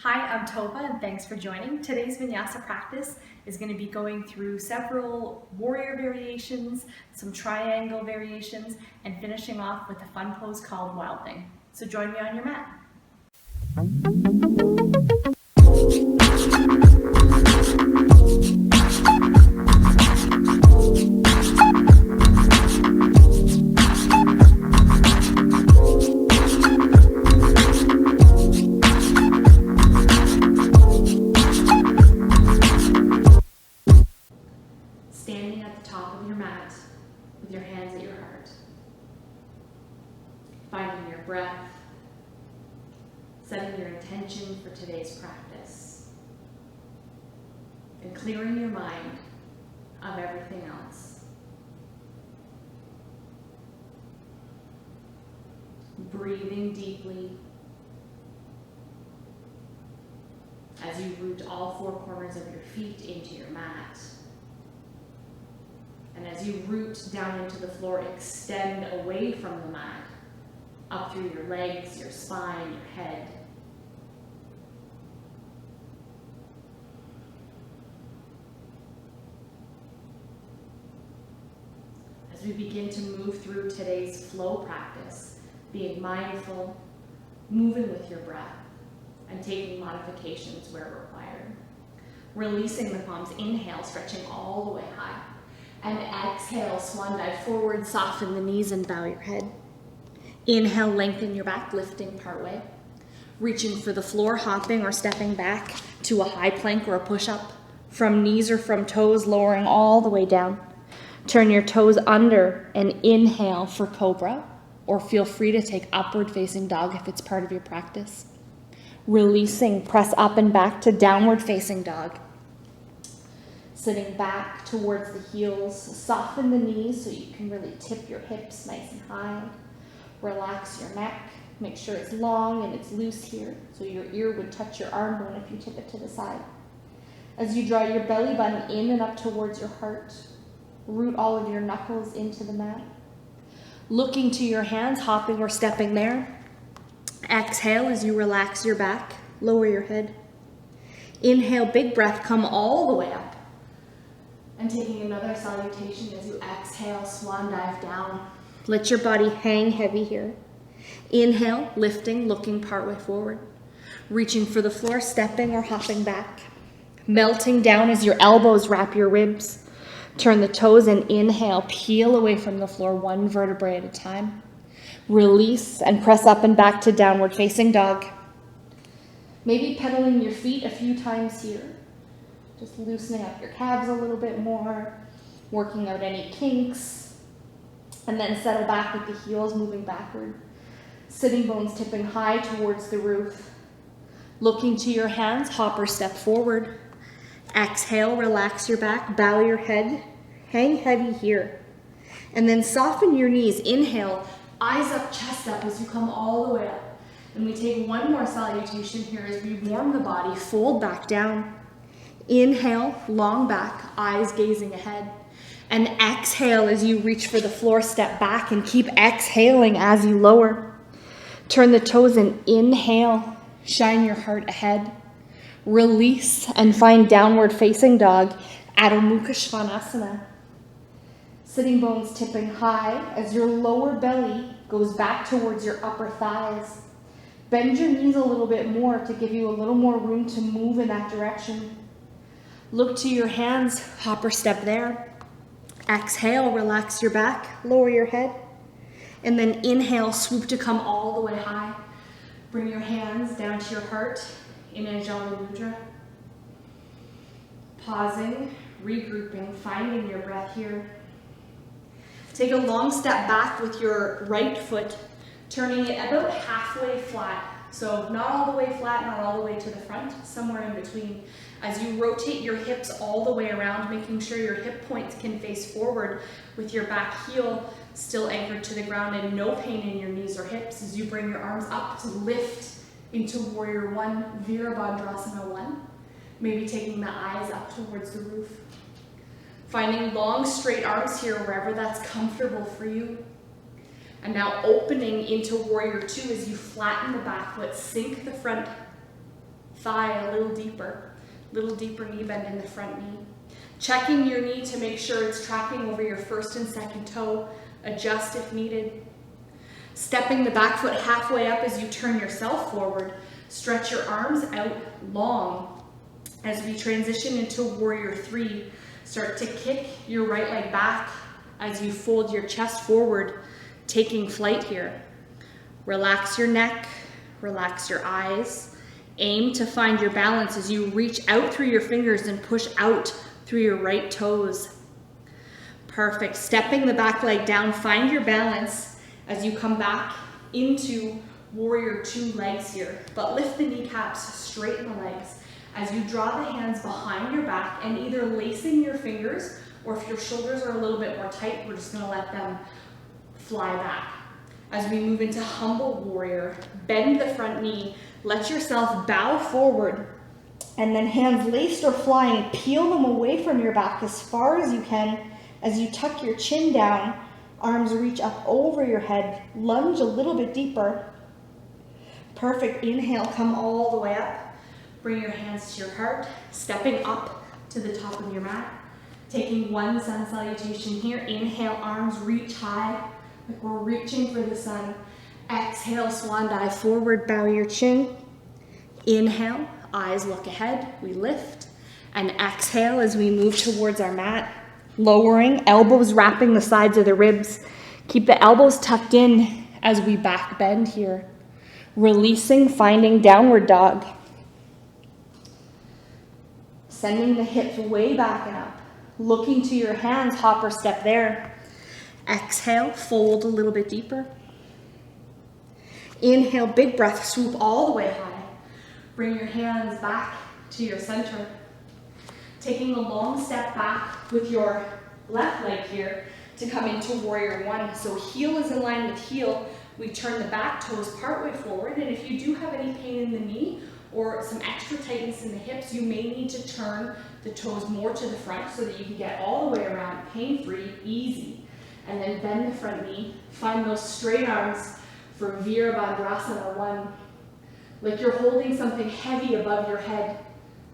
Hi, I'm Tovah and thanks for joining. Today's Vinyasa practice is going to be going through several warrior variations, some triangle variations, and finishing off with a fun pose called Wild Thing. So join me on your mat. Standing at the top of your mat with your hands at your heart. Finding your breath, setting your intention for today's practice, and clearing your mind of everything else. Breathing deeply as you root all four corners of your feet into your mat. And as you root down into the floor, extend away from the mat, up through your legs, your spine, your head. As we begin to move through today's flow practice, being mindful, moving with your breath, and taking modifications where required. Releasing the palms, inhale, stretching all the way high. And exhale, swan dive forward, soften the knees and bow your head. Inhale, lengthen your back, lifting partway. Reaching for the floor, hopping or stepping back to a high plank or a push-up. From knees or from toes, lowering all the way down. Turn your toes under and inhale for cobra, or feel free to take upward facing dog if it's part of your practice. Releasing, press up and back to downward facing dog. Sitting back towards the heels, soften the knees so you can really tip your hips nice and high. Relax your neck, make sure it's long and it's loose here, so your ear would touch your arm bone if you tip it to the side. As you draw your belly button in and up towards your heart, root all of your knuckles into the mat. Looking to your hands, hopping or stepping there. Exhale as you relax your back, lower your head. Inhale, big breath, come all the way up. And taking another salutation as you exhale, swan dive down. Let your body hang heavy here. Inhale, lifting, looking partway forward. Reaching for the floor, stepping or hopping back. Melting down as your elbows wrap your ribs. Turn the toes and inhale, peel away from the floor one vertebrae at a time. Release and press up and back to downward facing dog. Maybe pedaling your feet a few times here. Just loosening up your calves a little bit more, working out any kinks, and then settle back with the heels moving backward. Sitting bones tipping high towards the roof. Looking to your hands, hop or step forward. Exhale, relax your back, bow your head, hang heavy here. And then soften your knees. Inhale, eyes up, chest up as you come all the way up. And we take one more salutation here as we warm the body, fold back down. Inhale, long back, eyes gazing ahead. And exhale as you reach for the floor, step back and keep exhaling as you lower. Turn the toes and inhale, shine your heart ahead. Release and find downward facing dog, Adho Mukha Svanasana. Sitting bones tipping high as your lower belly goes back towards your upper thighs. Bend your knees a little bit more to give you a little more room to move in that direction. Look to your hands, hop or step there. Exhale, relax your back, lower your head. And then inhale, swoop to come all the way high. Bring your hands down to your heart in Anjali Mudra. Pausing, regrouping, finding your breath here. Take a long step back with your right foot, turning it about halfway flat. So not all the way flat, not all the way to the front, somewhere in between. As you rotate your hips all the way around, making sure your hip points can face forward with your back heel still anchored to the ground and no pain in your knees or hips as you bring your arms up to lift into Warrior One, Virabhadrasana 1. Maybe taking the eyes up towards the roof. Finding long straight arms here wherever that's comfortable for you. And now opening into Warrior Two as you flatten the back foot, sink the front thigh a little deeper knee bend in the front knee. Checking your knee to make sure it's tracking over your first and second toe. Adjust if needed. Stepping the back foot halfway up as you turn yourself forward. Stretch your arms out long. As we transition into warrior three, start to kick your right leg back as you fold your chest forward, taking flight here. Relax your neck, relax your eyes. Aim to find your balance as you reach out through your fingers and push out through your right toes. Perfect. Stepping the back leg down, find your balance as you come back into warrior two legs here. But lift the kneecaps, straighten the legs as you draw the hands behind your back and either lacing your fingers, or if your shoulders are a little bit more tight, we're just gonna let them fly back. As we move into humble warrior, bend the front knee, let yourself bow forward, and then hands laced or flying, peel them away from your back as far as you can. As you tuck your chin down, arms reach up over your head, lunge a little bit deeper. Perfect. Inhale, come all the way up. Bring your hands to your heart, stepping up to the top of your mat. Taking one sun salutation here. Inhale, arms reach high, like we're reaching for the sun. Exhale, swan dive forward, bow your chin. Inhale, eyes look ahead, we lift. And exhale as we move towards our mat. Lowering, elbows wrapping the sides of the ribs. Keep the elbows tucked in as we back bend here. Releasing, finding downward dog. Sending the hips way back and up. Looking to your hands, hopper step there. Exhale, fold a little bit deeper. Inhale, big breath, swoop all the way high. Bring your hands back to your center. Taking a long step back with your left leg here to come into warrior one. So heel is in line with heel. We turn the back toes partway forward. And if you do have any pain in the knee or some extra tightness in the hips, you may need to turn the toes more to the front so that you can get all the way around, pain-free, easy. And then bend the front knee. Find those straight arms for Virabhadrasana one. Like you're holding something heavy above your head.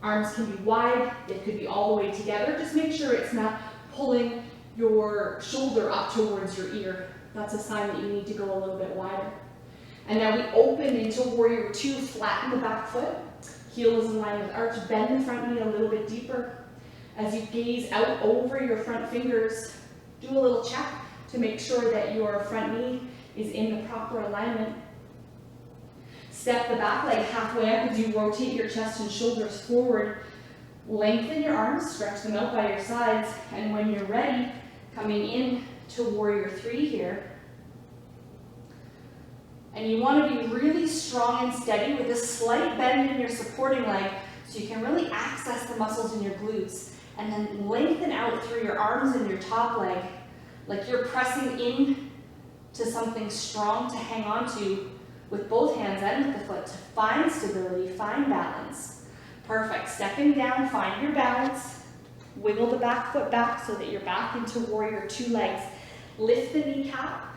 Arms can be wide, it could be all the way together. Just make sure it's not pulling your shoulder up towards your ear. That's a sign that you need to go a little bit wider. And now we open into warrior two, flatten the back foot. Heel is in line with arch, bend the front knee a little bit deeper. As you gaze out over your front fingers, do a little check to make sure that your front knee is in the proper alignment. Step the back leg halfway up as you rotate your chest and shoulders forward. Lengthen your arms, stretch them out by your sides, and when you're ready, coming in to warrior three here. And you want to be really strong and steady with a slight bend in your supporting leg so you can really access the muscles in your glutes. And then lengthen out through your arms and your top leg, like you're pressing in to something strong to hang on to with both hands and with the foot to find stability, find balance. Perfect. Stepping down, find your balance. Wiggle the back foot back so that you're back into warrior two legs. Lift the kneecap,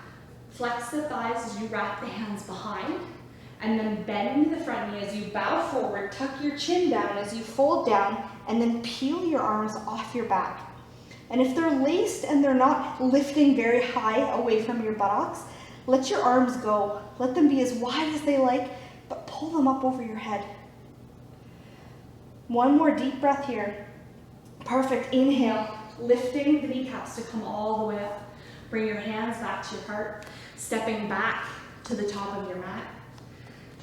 flex the thighs as you wrap the hands behind, and then bend the front knee as you bow forward, tuck your chin down as you fold down, and then peel your arms off your back. And if they're laced and they're not lifting very high away from your buttocks, let your arms go. Let them be as wide as they like, but pull them up over your head. One more deep breath here. Perfect. Inhale, lifting the kneecaps to come all the way up. Bring your hands back to your heart, stepping back to the top of your mat.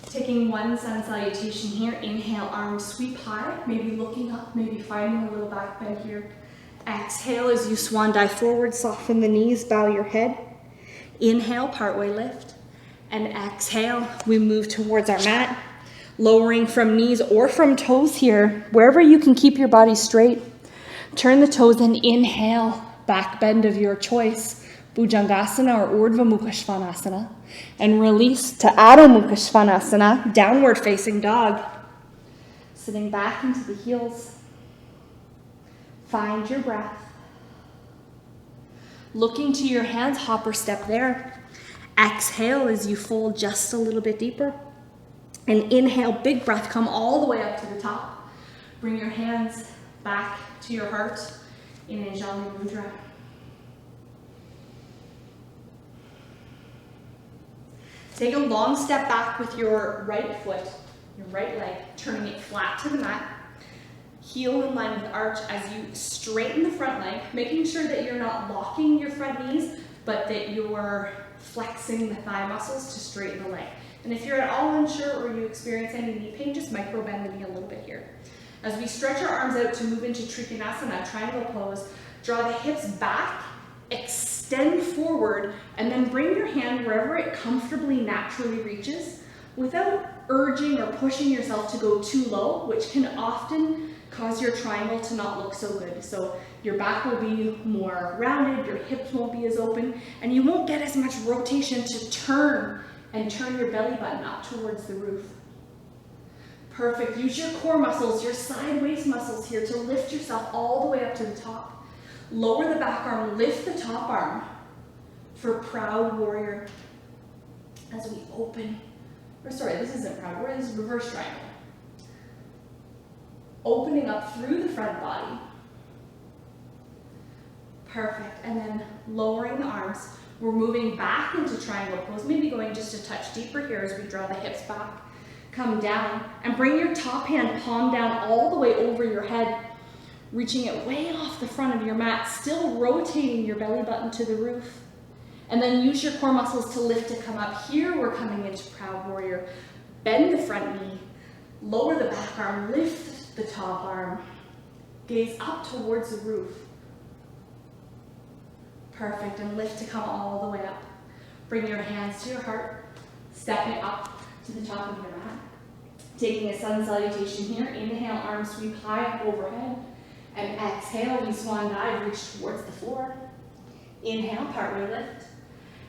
Taking one sun salutation here. Inhale, arms sweep high, maybe looking up, maybe finding a little back bend here. Exhale as you swan dive forward, soften the knees, bow your head. Inhale, partway lift. And exhale, we move towards our mat, lowering from knees or from toes here, wherever you can keep your body straight. Turn the toes and inhale, back bend of your choice, Bhujangasana or Urdhva Mukha Svanasana, and release to Adho Mukha Svanasana, downward facing dog. Sitting back into the heels. Find your breath. Looking to your hands, hopper step there. Exhale as you fold just a little bit deeper. And inhale, big breath, come all the way up to the top. Bring your hands back to your heart in Anjali Mudra. Take a long step back with your right foot, your right leg, turning it flat to the mat. Heel in line with arch as you straighten the front leg, making sure that you're not locking your front knees, but that you're flexing the thigh muscles to straighten the leg. And if you're at all unsure or you experience any knee pain, just micro bend the knee a little bit here. As we stretch our arms out to move into Trikonasana, triangle pose, draw the hips back, extend forward, and then bring your hand wherever it comfortably, naturally reaches without urging or pushing yourself to go too low, which can often cause your triangle to not look so good. So your back will be more rounded, your hips won't be as open, and you won't get as much rotation to turn your belly button up towards the roof. Perfect. Use your core muscles, your side waist muscles here to lift yourself all the way up to the top. Lower the back arm, lift the top arm for proud warrior. As we open, this isn't proud warrior, this is reverse triangle. Opening up through the front body. Perfect. And then lowering the arms. We're moving back into triangle pose, maybe going just a touch deeper here as we draw the hips back. Come down and bring your top hand palm down all the way over your head, reaching it way off the front of your mat, still rotating your belly button to the roof. And then use your core muscles to lift to come up. Here we're coming into proud warrior. Bend the front knee, lower the back arm, lift the top arm, gaze up towards the roof. Perfect, and lift to come all the way up. Bring your hands to your heart, stepping up to the top of your mat. Taking a sun salutation here, inhale, arms sweep high up overhead, and exhale, we swan dive, reach towards the floor. Inhale, partway lift.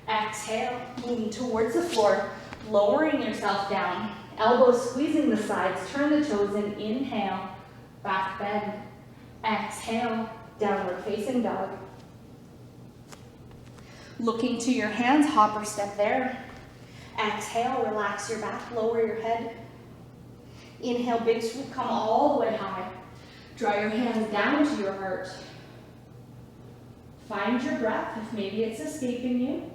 Exhale, lean towards the floor, lowering yourself down, elbows squeezing the sides, turn the toes in, inhale, back bend. Exhale, downward facing dog. Looking to your hands, hopper step there. Exhale, relax your back, lower your head. Inhale, big swoop, come all the way high. Draw your hands down to your heart. Find your breath, if maybe it's escaping you.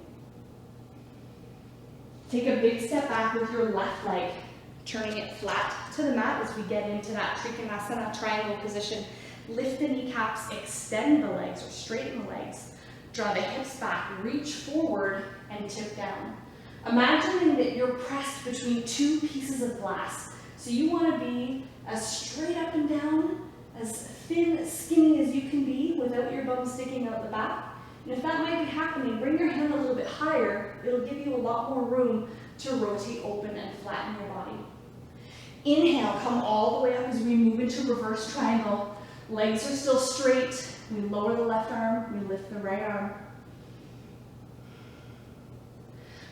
Take a big step back with your left leg, turning it flat to the mat as we get into that Trikonasana triangle position. Lift the kneecaps, extend the legs or straighten the legs. Draw the hips back, reach forward and tip down. Imagining that you're pressed between two pieces of glass. So you want to be as straight up and down, as thin, skinny as you can be without your bum sticking out the back. And if that might be happening, bring your hand a little bit higher. It'll give you a lot more room to rotate open and flatten your body. Inhale, come all the way up as we move into reverse triangle. Legs are still straight. We lower the left arm, we lift the right arm.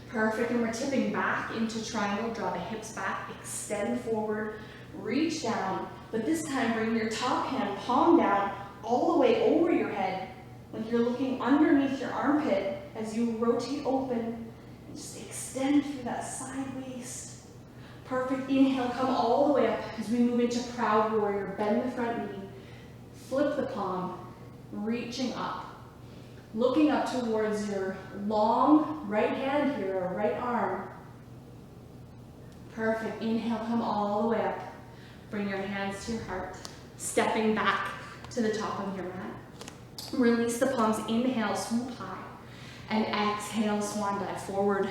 Perfect, and we're tipping back into triangle. Draw the hips back, extend forward, reach down. But this time, bring your top hand, palm down, all the way over your head, like you're looking underneath your armpit as you rotate open and just extend through that side waist. Perfect, inhale, come all the way up as we move into proud warrior. Bend the front knee, flip the palm, reaching up. Looking up towards your long right hand here, or right arm. Perfect, inhale, come all the way up. Bring your hands to your heart, stepping back to the top of your mat. Release the palms, inhale, swoop high, and exhale, swan dive forward.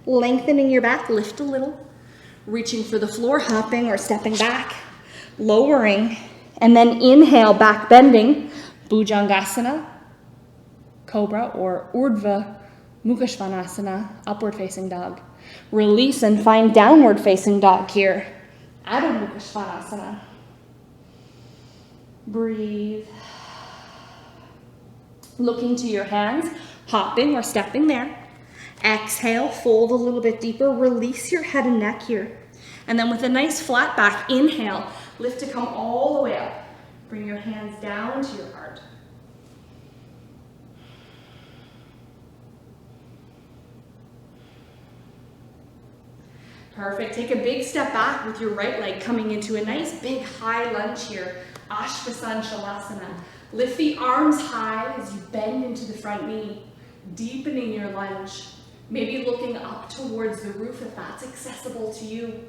Lengthening your back, lift a little, reaching for the floor, hopping or stepping back, lowering, and then inhale, back bending, Bhujangasana, Cobra, or Urdhva Mukha Svanasana, upward facing dog. Release and find downward facing dog here, Adho Mukha Svanasana. Breathe. Looking to your hands, hopping or stepping there. Exhale, fold a little bit deeper, release your head and neck here. And then with a nice flat back, inhale, lift to come all the way up. Bring your hands down to your heart. Perfect. Take a big step back with your right leg coming into a nice big high lunge here. Shavasana. Lift the arms high as you bend into the front knee, deepening your lunge. Maybe looking up towards the roof if that's accessible to you.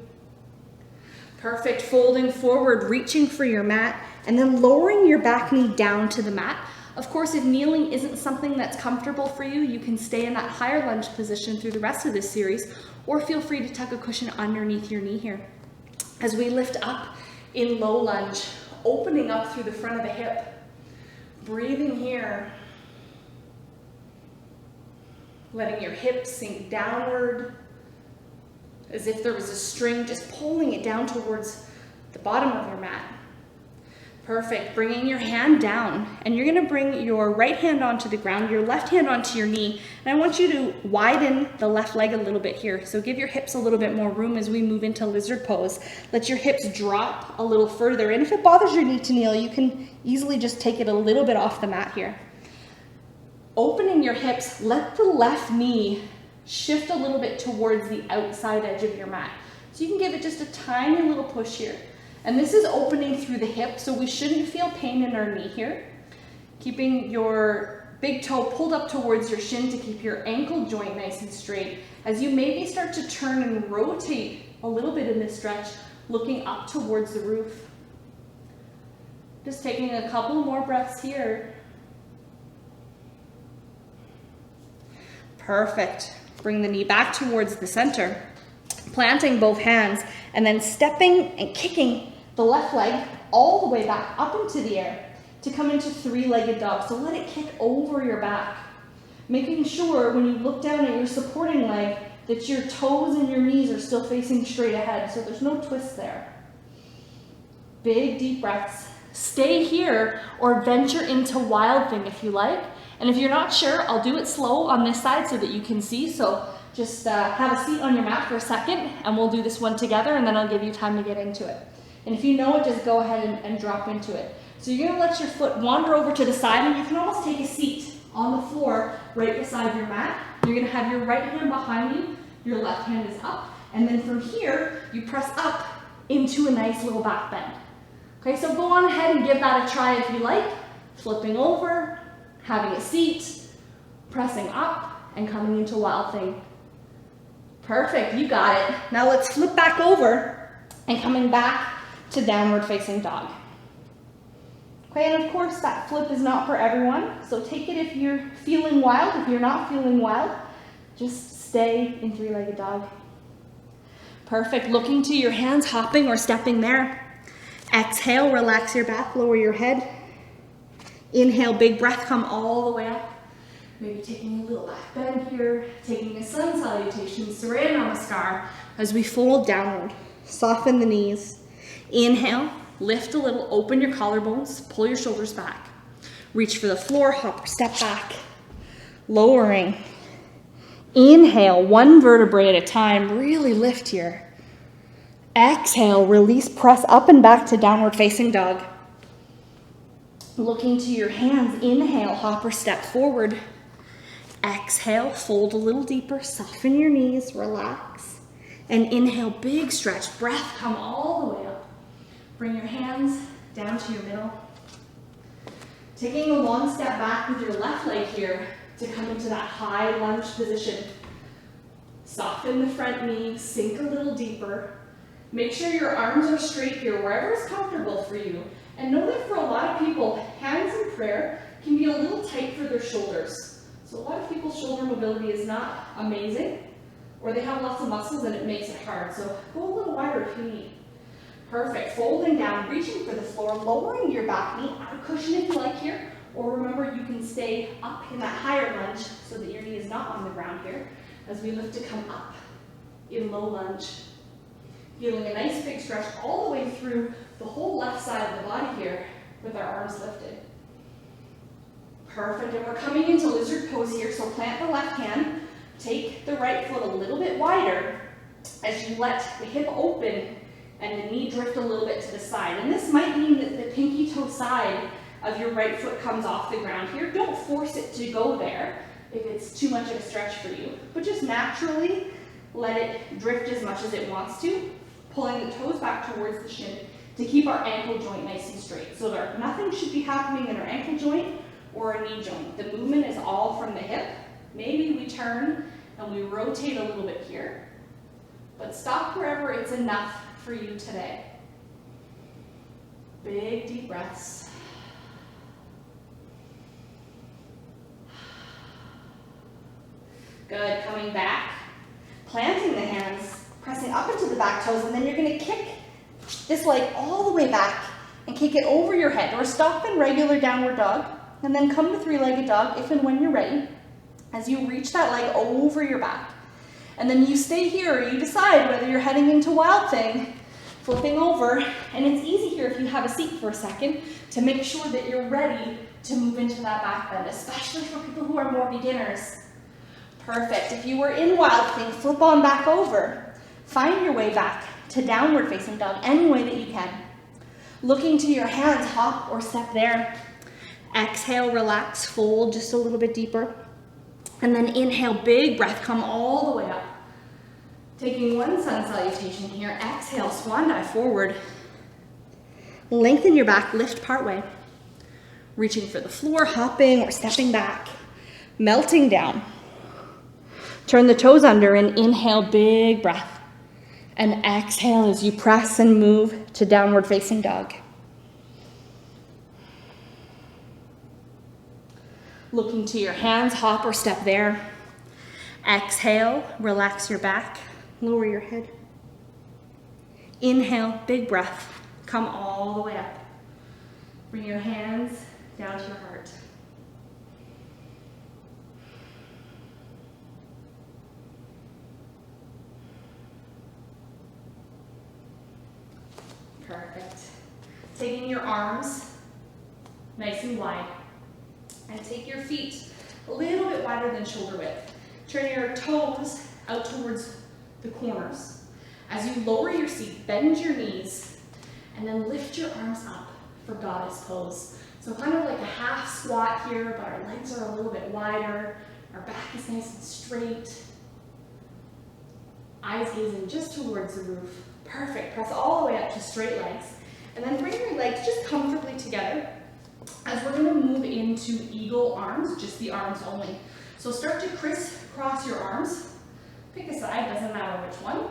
Perfect. Folding forward, reaching for your mat, and then lowering your back knee down to the mat. Of course, if kneeling isn't something that's comfortable for you, you can stay in that higher lunge position through the rest of this series, or feel free to tuck a cushion underneath your knee here. As we lift up in low lunge, opening up through the front of the hip, breathing here, letting your hips sink downward, as if there was a string, just pulling it down towards the bottom of your mat. Perfect. Bringing your hand down, and you're going to bring your right hand onto the ground, your left hand onto your knee, and I want you to widen the left leg a little bit here. So give your hips a little bit more room as we move into lizard pose. Let your hips drop a little further, and if it bothers your knee to kneel, you can easily just take it a little bit off the mat here. Opening your hips, let the left knee shift a little bit towards the outside edge of your mat. So you can give it just a tiny little push here. And this is opening through the hip, so we shouldn't feel pain in our knee here. Keeping your big toe pulled up towards your shin to keep your ankle joint nice and straight. As you maybe start to turn and rotate a little bit in this stretch, looking up towards the roof. Just taking a couple more breaths here. Perfect. Bring the knee back towards the center, planting both hands, and then stepping and kicking the left leg all the way back up into the air to come into three-legged dog. So let it kick over your back, making sure when you look down at your supporting leg that your toes and your knees are still facing straight ahead, so there's no twist there. Big deep breaths. Stay here or venture into wild thing if you like. And if you're not sure, I'll do it slow on this side so that you can see. So just have a seat on your mat for a second and we'll do this one together, and then I'll give you time to get into it. And if you know it, just go ahead and drop into it. So you're gonna let your foot wander over to the side, and you can almost take a seat on the floor right beside your mat. You're gonna have your right hand behind you, your left hand is up, and then from here, you press up into a nice little back bend. Okay, so go on ahead and give that a try if you like. Flipping over, having a seat, pressing up, and coming into wild thing. Perfect, you got it. Now let's flip back over and coming back to downward facing dog. Okay, and of course that flip is not for everyone, so take it if you're feeling wild. If you're not feeling wild, just stay in three-legged dog. Perfect, looking to your hands, hopping or stepping there. Exhale, relax your back, lower your head. Inhale, big breath, come all the way up. Maybe taking a little back bend here, taking a sun salutation, Surya Namaskar, as we fold downward. Soften the knees. Inhale, lift a little, open your collarbones, pull your shoulders back. Reach for the floor, hop or step back. Lowering. Inhale, one vertebrae at a time, really lift here. Exhale, release, press up and back to downward facing dog. Looking to your hands, inhale, hop or step forward. Exhale, fold a little deeper, soften your knees, relax. And inhale, big stretch, breath, come all the way up. Bring your hands down to your middle. Taking a long step back with your left leg here to come into that high lunge position. Soften the front knee, sink a little deeper. Make sure your arms are straight here, wherever is comfortable for you. And know that for a lot of people, hands in prayer can be a little tight for their shoulders. So a lot of people's shoulder mobility is not amazing, or they have lots of muscles and it makes it hard. So go a little wider if you need. Perfect, folding down, reaching for the floor, lowering your back knee, add a cushion if you like here, or remember you can stay up in that higher lunge so that your knee is not on the ground here, as we lift to come up in low lunge. Feeling a nice big stretch all the way through the whole left side of the body here with our arms lifted. Perfect, and we're coming into lizard pose here, so plant the left hand, take the right foot a little bit wider as you let the hip open and the knee drift a little bit to the side. And this might mean that the pinky toe side of your right foot comes off the ground here. Don't force it to go there if it's too much of a stretch for you, but just naturally let it drift as much as it wants to, pulling the toes back towards the shin to keep our ankle joint nice and straight. So nothing should be happening in our ankle joint or our knee joint. The movement is all from the hip. Maybe we turn and we rotate a little bit here, but stop wherever it's enough for you today. Big deep breaths. Good, coming back, planting the hands, pressing up into the back toes, and then you're gonna kick this leg all the way back and kick it over your head, or stop in regular downward dog, and then come to three-legged dog if and when you're ready, as you reach that leg over your back. And then you stay here, or you decide whether you're heading into wild thing, flipping over, and it's easy here if you have a seat for a second to make sure that you're ready to move into that back bend, especially for people who are more beginners. Perfect. If you were in wild thing, flip on back over. Find your way back to downward facing dog any way that you can. Looking to your hands, hop or step there. Exhale, relax, fold just a little bit deeper. And then inhale, big breath, come all the way up. Taking one sun salutation here. Exhale, swan dive forward. Lengthen your back, lift part way. Reaching for the floor, hopping or stepping back. Melting down. Turn the toes under and inhale, big breath. And exhale as you press and move to downward facing dog. Looking to your hands, hop or step there. Exhale, relax your back, lower your head. Inhale, big breath, come all the way up. Bring your hands down to your heart. Perfect. Taking your arms nice and wide, and take your feet a little bit wider than shoulder width. Turn your toes out towards the corners. As you lower your seat, bend your knees, and then lift your arms up for goddess pose. So kind of like a half squat here, but our legs are a little bit wider. Our back is nice and straight. Eyes gazing just towards the roof. Perfect. Press all the way up to straight legs. And then bring your legs just comfortably together as we're going to move into eagle arms, just the arms only. So start to crisscross your arms. Pick a side, doesn't matter which one.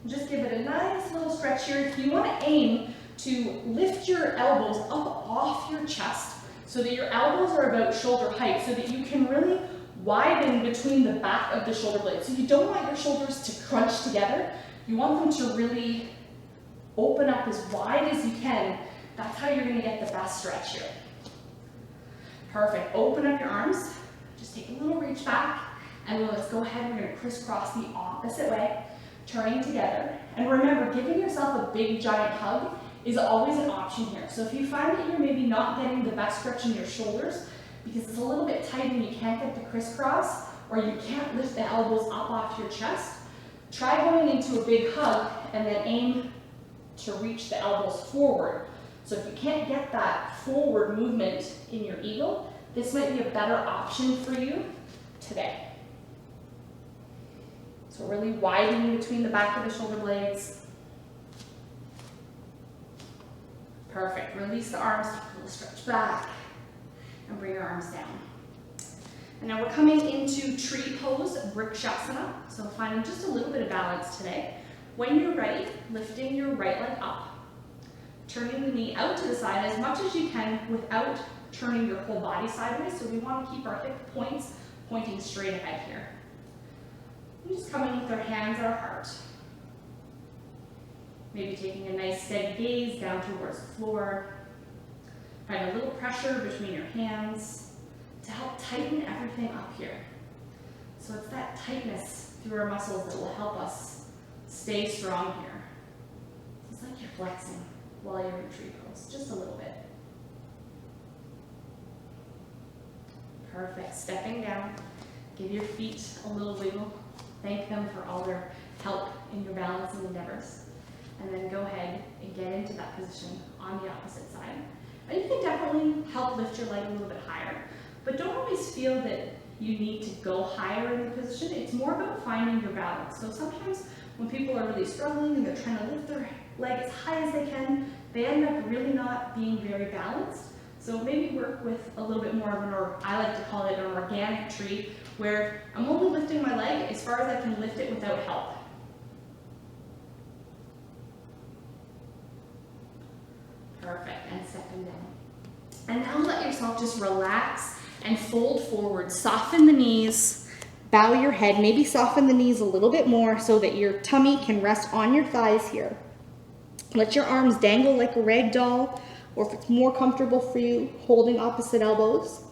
Just give it a nice little stretch here. You want to aim to lift your elbows up off your chest so that your elbows are about shoulder height, so that you can really widen between the back of the shoulder blades. So you don't want your shoulders to crunch together. You want them to really open up as wide as you can. That's how you're going to get the best stretch here. Perfect. Open up your arms. Just take a little reach back, and let's go ahead. We're going to crisscross the opposite way, turning together. And remember, giving yourself a big giant hug is always an option here. So if you find that you're maybe not getting the best stretch in your shoulders because it's a little bit tight and you can't get the crisscross, or you can't lift the elbows up off your chest, try going into a big hug and then aim to reach the elbows forward. So if you can't get that forward movement in your eagle, this might be a better option for you today. So really widening between the back of the shoulder blades. Perfect. Release the arms, take a little stretch back, and bring your arms down. And now we're coming into tree pose, Vrikshasana. So finding just a little bit of balance today. When you're ready, lifting your right leg up. Turning the knee out to the side as much as you can without turning your whole body sideways. So we want to keep our hip points pointing straight ahead here. And just coming with our hands at our heart. Maybe taking a nice steady gaze down towards the floor. Find a little pressure between your hands to help tighten everything up here. So it's that tightness through our muscles that will help us stay strong here. It's like you're flexing while you're in tree pose, just a little bit. Perfect. Stepping down, give your feet a little wiggle. Thank them for all their help in your balancing endeavors. And then go ahead and get into that position on the opposite side. And you can definitely help lift your leg a little bit higher, but don't always feel that you need to go higher in the position. It's more about finding your balance. So sometimes when people are really struggling and they're trying to lift their leg as high as they can, they end up really not being very balanced. So maybe work with a little bit more of an, or I like to call it an organic tree, where I'm only lifting my leg as far as I can lift it without help. Perfect, and second down. And now let yourself just relax and fold forward. Soften the knees, bow your head, maybe soften the knees a little bit more so that your tummy can rest on your thighs here. Let your arms dangle like a rag doll, or if it's more comfortable for you, holding opposite elbows.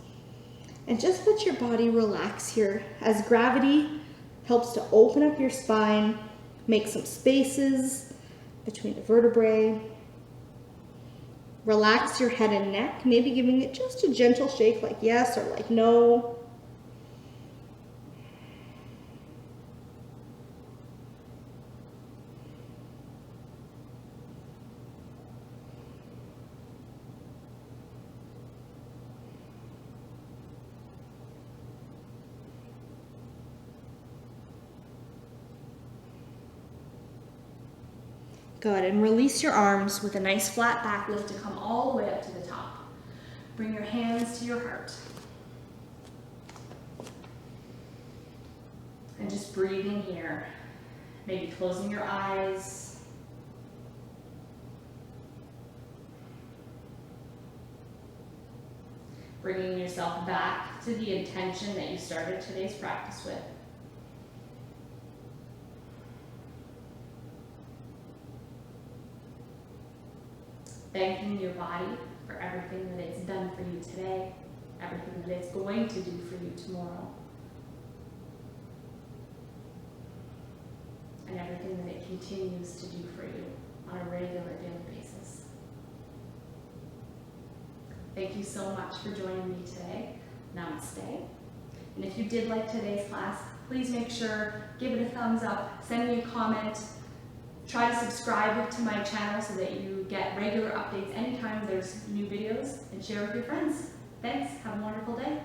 And just let your body relax here as gravity helps to open up your spine, make some spaces between the vertebrae. Relax your head and neck, maybe giving it just a gentle shake like yes or like no. Good, and release your arms with a nice flat back lift to come all the way up to the top. Bring your hands to your heart. And just breathing here. Maybe closing your eyes. Bringing yourself back to the intention that you started today's practice with. Thanking your body for everything that it's done for you today, everything that it's going to do for you tomorrow, and everything that it continues to do for you on a regular daily basis. Thank you so much for joining me today. Namaste. And if you did like today's class, please make sure, give it a thumbs up, send me a comment. Try to subscribe to my channel so that you get regular updates anytime there's new videos, and share with your friends. Thanks, have a wonderful day.